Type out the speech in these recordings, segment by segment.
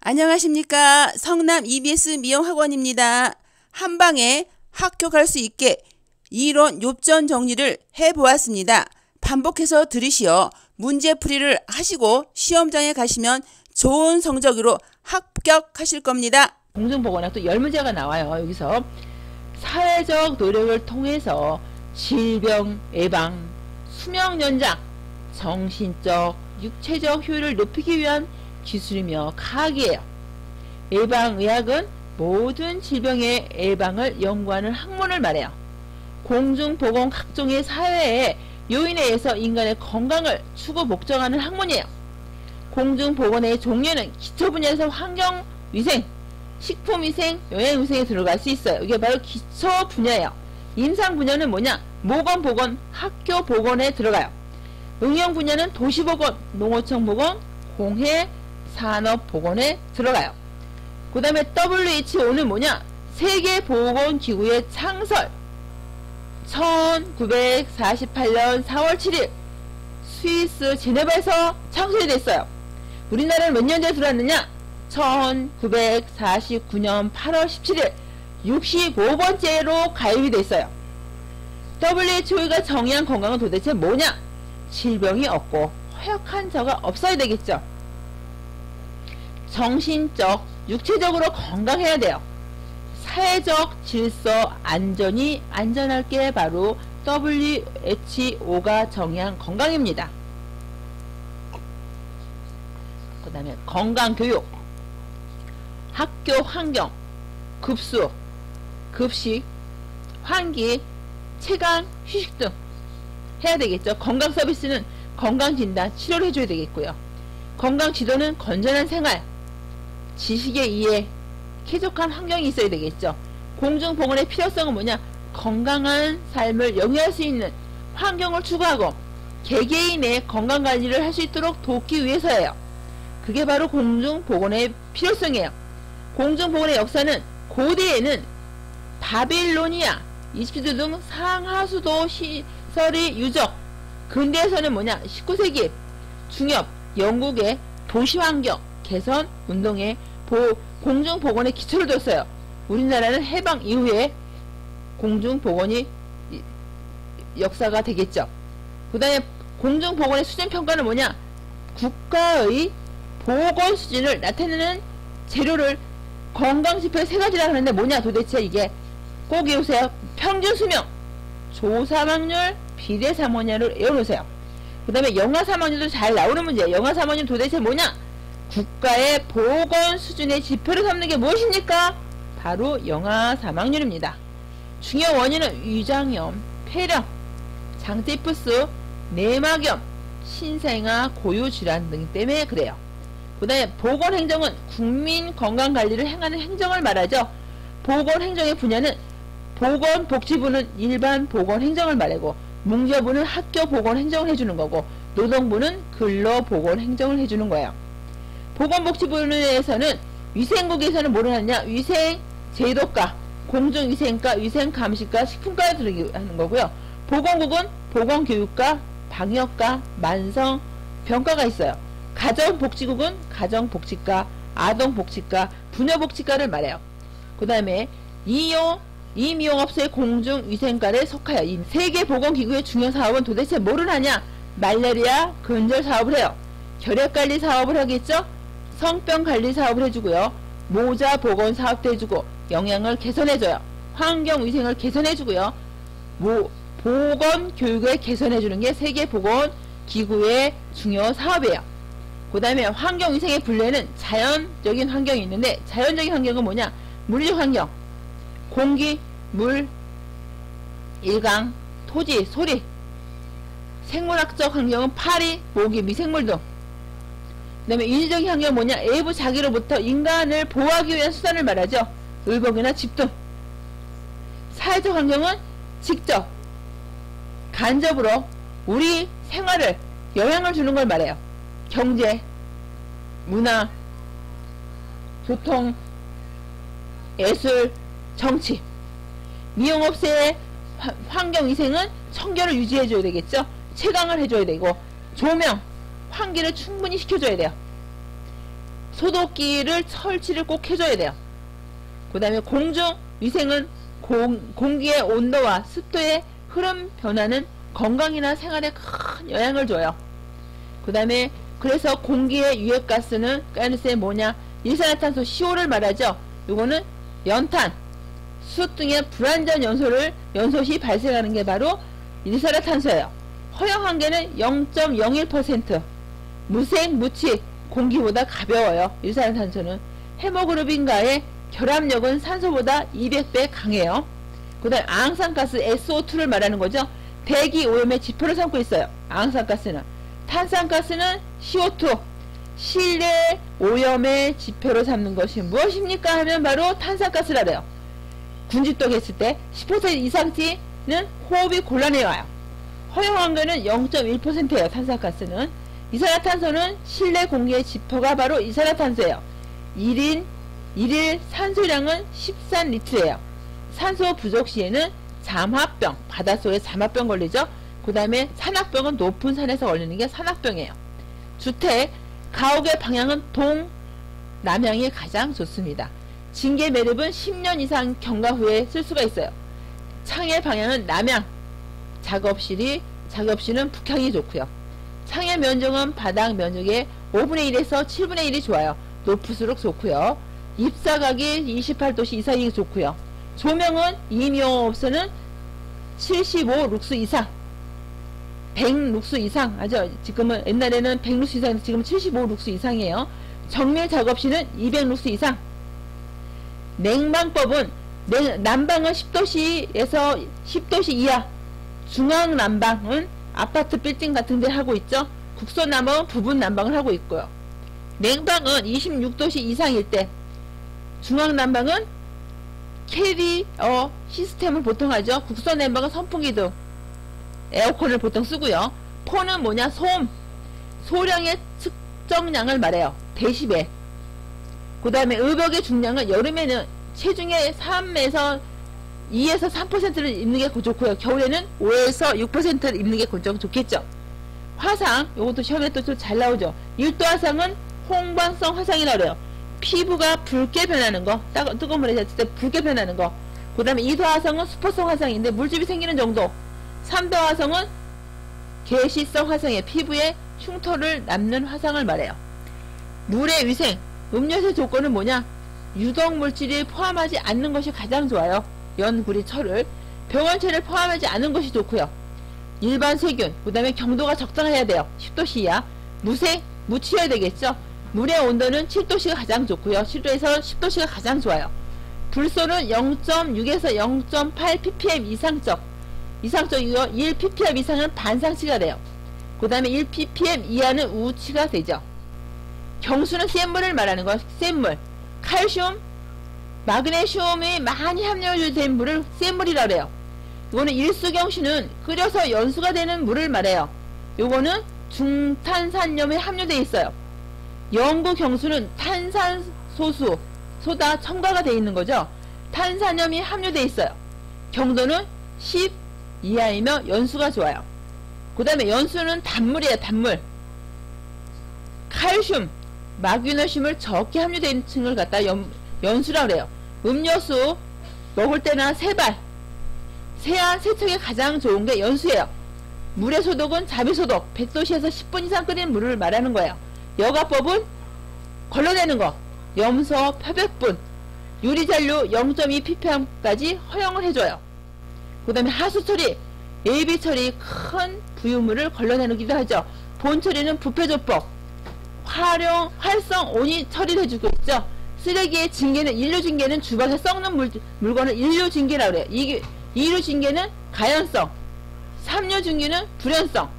안녕하십니까. 성남 EBS 미용학원입니다. 한방에 학교 갈 수 있게 이론 요점 정리를 해보았습니다. 반복해서 들으시어 문제풀이를 하시고 시험장에 가시면 좋은 성적으로 합격하실 겁니다. 공중보건학 또 10문제가 나와요. 여기서 사회적 노력을 통해서 질병 예방, 수명 연장, 정신적, 육체적 효율을 높이기 위한 기술이며 과학이에요. 예방의학은 모든 질병의 예방을 연구하는 학문을 말해요. 공중보건 각종의 사회의 요인에 의해서 인간의 건강을 추구 목적하는 학문이에요. 공중보건의 종류는 기초 분야에서 환경위생, 식품위생, 영양위생에 들어갈 수 있어요. 이게 바로 기초 분야예요. 임상 분야는 뭐냐? 모건보건, 학교보건에 들어가요. 응용 분야는 도시보건, 농어청보건, 공해, 산업보건에 들어가요. 그 다음에 WHO는 뭐냐? 세계보건기구의 창설 1948년 4월 7일 스위스 제네바에서 창설이 됐어요. 우리나라는 몇 년 전에 들어왔느냐? 1949년 8월 17일 65번째로 가입이 됐어요. WHO가 정의한 건강은 도대체 뭐냐? 질병이 없고 허약한 저가 없어야 되겠죠. 정신적, 육체적으로 건강해야 돼요. 사회적 질서, 안전할 게 바로 WHO가 정의한 건강입니다. 그 다음에 건강교육, 학교 환경, 급수, 급식, 환기, 체감, 휴식 등 해야 되겠죠. 건강 서비스는 건강진단, 치료를 해줘야 되겠고요. 건강지도는 건전한 생활, 지식의 이해, 쾌적한 환경이 있어야 되겠죠. 공중보건의 필요성은 뭐냐? 건강한 삶을 영위할 수 있는 환경을 추구하고 개개인의 건강관리를 할 수 있도록 돕기 위해서예요. 그게 바로 공중보건의 필요성이에요. 공중보건의 역사는 고대에는 바빌로니아, 이집트 등 상하수도 시설이 유적, 근대에서는 뭐냐? 19세기 중엽, 영국의 도시환경 개선 운동에 공중보건의 기초를 뒀어요. 우리나라는 해방 이후에 공중보건이 역사가 되겠죠. 그 다음에 공중보건의 수준평가는 뭐냐? 국가의 보건 수준을 나타내는 재료를 건강지표 3가지라 하는데 뭐냐 도대체 이게? 꼭 외우세요. 평균수명, 조사망률, 비례사망률을 외워놓으세요. 그 다음에 영아사망률도 잘 나오는 문제예요. 영아사망률 도대체 뭐냐? 국가의 보건 수준의 지표를 삼는 게 무엇입니까? 바로 영아사망률입니다. 중요 원인은 위장염, 폐렴, 장티푸스, 내막염, 신생아 고유질환 등 때문에 그래요. 그 다음에 보건행정은 국민건강관리를 행하는 행정을 말하죠. 보건행정의 분야는 보건복지부는 일반 보건행정을 말하고 문교부는 학교보건행정을 해주는 거고 노동부는 근로보건행정을 해주는 거예요. 보건복지부에서는 위생국에서는 뭐를 하느냐? 위생제도과, 공중위생과, 위생감시과, 식품과에 들어가는 거고요. 보건국은 보건교육과, 방역과, 만성병과가 있어요. 가정복지국은 가정복지과, 아동복지과, 부녀복지과를 말해요. 그 다음에 임용업소의 공중위생과를 속하여 이 세계보건기구의 중요 사업은 도대체 뭐를 하냐? 말라리아 근절 사업을 해요. 혈액관리 사업을 하겠죠? 성병관리 사업을 해주고요. 모자보건 사업도 해주고 영양을 개선해줘요. 환경위생을 개선해주고요. 보건교육을 개선해주는 게 세계보건기구의 중요 사업이에요. 그 다음에 환경위생의 분류에는 자연적인 환경이 있는데 자연적인 환경은 뭐냐? 물리적 환경, 공기, 물, 일강, 토지, 소리. 생물학적 환경은 파리, 모기, 미생물 등. 그 다음에 인위적인 환경은 뭐냐? 외부 자기로부터 인간을 보호하기 위한 수단을 말하죠. 의복이나 집 등. 사회적 환경은 직접, 간접으로 우리 생활을 영향을 주는 걸 말해요. 경제, 문화, 교통, 예술, 정치. 미용업체의 환경위생은 청결을 유지해줘야 되겠죠. 채광을 해줘야 되고 조명, 환기를 충분히 시켜줘야 돼요. 소독기를 설치를 꼭 해줘야 돼요. 그 다음에 공중 위생은 공기의 온도와 습도의 흐름 변화는 건강이나 생활에 큰 영향을 줘요. 그 다음에 그래서 공기의 유해가스는 뭐냐, 일산화탄소 CO를 말하죠. 요거는 연탄, 숯 등의 불완전 연소 시 발생하는 게 바로 일산화탄소예요. 허용 한계는 0.01%. 무색, 무취, 공기보다 가벼워요. 일산화탄소는. 헤모글로빈과의 결합력은 산소보다 200배 강해요. 그 다음 아항산가스 SO2를 말하는 거죠. 대기 오염의 지표를 삼고 있어요. 아항산가스는. 탄산가스는 CO2. 실내 오염의 지표로 삼는 것이 무엇입니까? 하면 바로 탄산가스라 그래요. 군집도 했을 때 10% 이상치는 호흡이 곤란해와요. 허용 한계는 0.1%예요. 탄산가스는. 이산화탄소는 실내 공기의 지표가 바로 이산화탄소예요. 1일 산소량은 13리터예요. 산소 부족 시에는 잠화병, 바닷속에 잠화병 걸리죠. 그 다음에 산악병은 높은 산에서 걸리는 게 산악병이에요. 주택, 가옥의 방향은 동남향이 가장 좋습니다. 징계 매립은 10년 이상 경과 후에 쓸 수가 있어요. 창의 방향은 남향, 작업실은 북향이 좋고요. 창의 면적은 바닥 면적의 5분의 1에서 7분의 1이 좋아요. 높을수록 좋고요. 입사각이 28도씨 이상이 좋고요. 조명은 임용업소는 75룩스 이상, 100룩스 이상, 지금은 옛날에는 100룩스 이상, 지금 75룩스 이상이에요. 정밀 작업실은 200룩스 이상. 냉방법은 난방은 10도씨에서 10도씨 이하. 중앙 난방은 아파트 빌딩 같은 데 하고 있죠. 국소 난방은 부분 난방을 하고 있고요. 냉방은 26도씨 이상일 때, 중앙 난방은 캐리어 시스템을 보통 하죠. 국소 난방은 선풍기 등 에어컨을 보통 쓰고요. 폰은 뭐냐, 소량의 측정량을 말해요. 데시벨. 그 다음에 의벽의 중량은 여름에는 체중의 2에서 3%를 입는 게 좋고요. 겨울에는 5에서 6%를 입는 게 좋겠죠. 화상, 요것도 시험에 또 잘 나오죠. 1도 화상은 홍방성 화상이라고 그래요. 피부가 붉게 변하는 거, 뜨거운 물에 잤을 때 붉게 변하는 거. 그 다음에 2도 화상은 수포성 화상인데 물집이 생기는 정도. 3도 화상은 개시성 화상에 피부에 흉터를 남는 화상을 말해요. 물의 위생, 음료수의 조건은 뭐냐? 유독물질이 포함하지 않는 것이 가장 좋아요. 연구리, 철을. 병원체를 포함하지 않은 것이 좋고요. 일반 세균, 그 다음에 경도가 적당해야 돼요. 10도씨 이하. 무취해야 되겠죠. 물의 온도는 7도씨가 가장 좋고요. 7도에서 10도씨가 가장 좋아요. 불소는 0.6에서 0.8 ppm 이상적이고 1 ppm 이상은 반상치가 돼요. 그 다음에 1 ppm 이하는 우치가 되죠. 경수는 센 물을 말하는 거. 센 물. 칼슘, 마그네슘이 많이 함유된 물을 센 물이라 그래요. 이거는 일수경수는 끓여서 연수가 되는 물을 말해요. 요거는 중탄산염에 함유되어 있어요. 영구경수는 탄산소수, 소다, 첨가가 되어 있는 거죠. 탄산염이 함유되어 있어요. 경도는 10 이하이며 연수가 좋아요. 그 다음에 연수는 단물이에요. 단물. 칼슘, 마그네슘을 적게 함유된 층을 갖다 연수라 그래요. 음료수 먹을 때나 세발, 세척에 가장 좋은 게 연수예요. 물의 소독은 자비소독, 100도씨에서 10분 이상 끓인 물을 말하는 거예요. 여가법은 걸러내는 거, 염소 표백분, 유리잔류 0.2 ppm까지 허용을 해줘요. 그 다음에 하수처리, 예비처리, 큰 부유물을 걸러내기도 하죠. 본처리는 부패조법, 활성 온이 처리를 해주고 있죠. 쓰레기의 징계는, 인류징계는 주방에 썩는 물건을 인류징계라고 그래요. 이류징계는 가연성, 삼류징계는 불연성.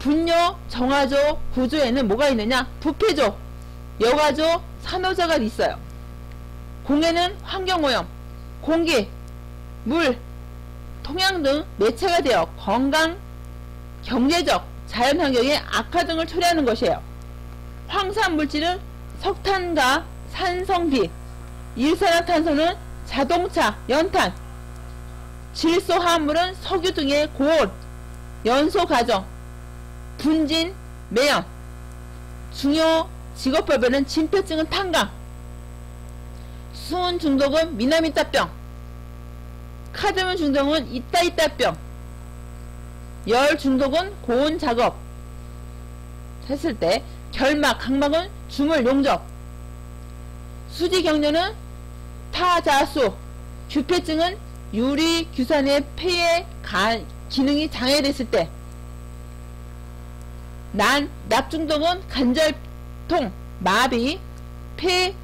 분뇨, 정화조, 구조에는 뭐가 있느냐? 부패조, 여가조, 산호자가 있어요. 공해는 환경오염, 공기, 물, 통양 등 매체가 되어 건강, 경제적, 자연환경의 악화 등을 초래하는 것이에요. 황산물질은 석탄과 산성비, 일산화탄소는 자동차, 연탄, 질소화합물은 석유 등의 고온, 연소 과정, 분진, 매연, 중요 직업별별은 진폐증은 탄강, 수은 중독은 미나미타병, 카드뮴 중독은 있다있다병, 열 중독은 고온 작업 했을 때, 결막, 각막은 주물 용접, 수지 경련은 타자수, 규폐증은 유리 규산의 폐의 기능이 장애됐을 때, 납 중독은 관절통, 마비, 폐,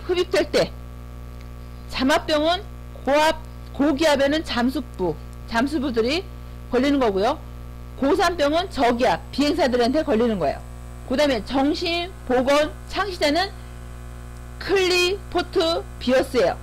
흡입될 때, 자마병은 고기압에는 잠수부들이 걸리는 거고요. 고산병은 저기압, 비행사들한테 걸리는 거예요. 그 다음에 정신보건 창시자는 클리포트 비어스예요.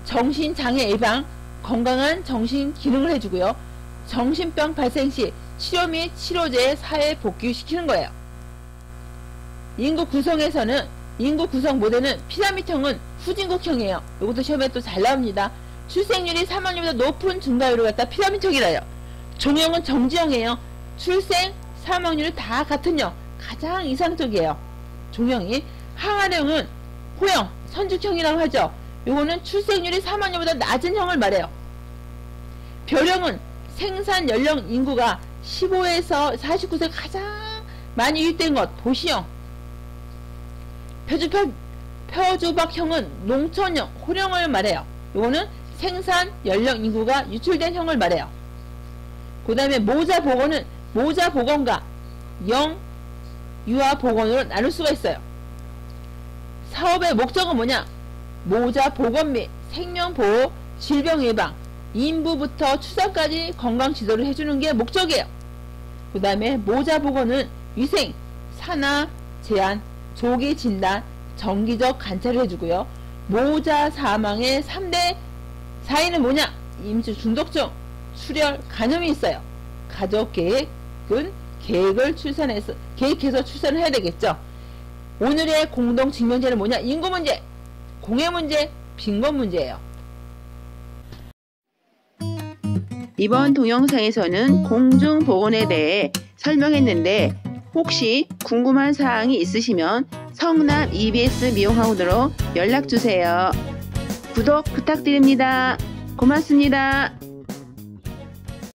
정신장애 예방, 건강한 정신 기능을 해주고요. 정신병 발생 시 치료 및 치료제 사회 복귀시키는 거예요. 인구 구성 모델은 피라미드형은 후진국형이에요. 이것도 시험에 또 잘 나옵니다. 출생률이 사망률보다 높은 증가율을 갖다 피라미드형이라요. 종형은 정지형이에요. 출생, 사망률이 다 같은 형, 가장 이상적이에요. 종형이. 항아리형은 호형, 선죽형이라고 하죠. 요거는 출생률이 사망률보다 낮은 형을 말해요. 별형은 생산 연령 인구가 15에서 49세 가장 많이 유입된 것, 도시형. 표주박형은 농촌형, 호령을 말해요. 요거는 생산 연령 인구가 유출된 형을 말해요. 그 다음에 모자보건은 모자보건과 영유아보건으로 나눌 수가 있어요. 사업의 목적은 뭐냐? 모자보건 및 생명보호, 질병예방, 인부부터 추사까지 건강지도를 해주는 게 목적이에요. 그 다음에 모자보건은 위생, 산화, 제한, 조기 진단, 정기적 관찰을 해주고요. 모자 사망의 3대 사인은 뭐냐? 임시 중독증, 출혈, 간염이 있어요. 가족 계획은 계획해서 출산을 해야 되겠죠. 오늘의 공동 직면제는 뭐냐? 인구 문제, 공해 문제, 빈곤 문제예요. 이번 동영상에서는 공중보건에 대해 설명했는데 혹시 궁금한 사항이 있으시면 성남 EBS 미용학원으로 연락주세요. 구독 부탁드립니다. 고맙습니다.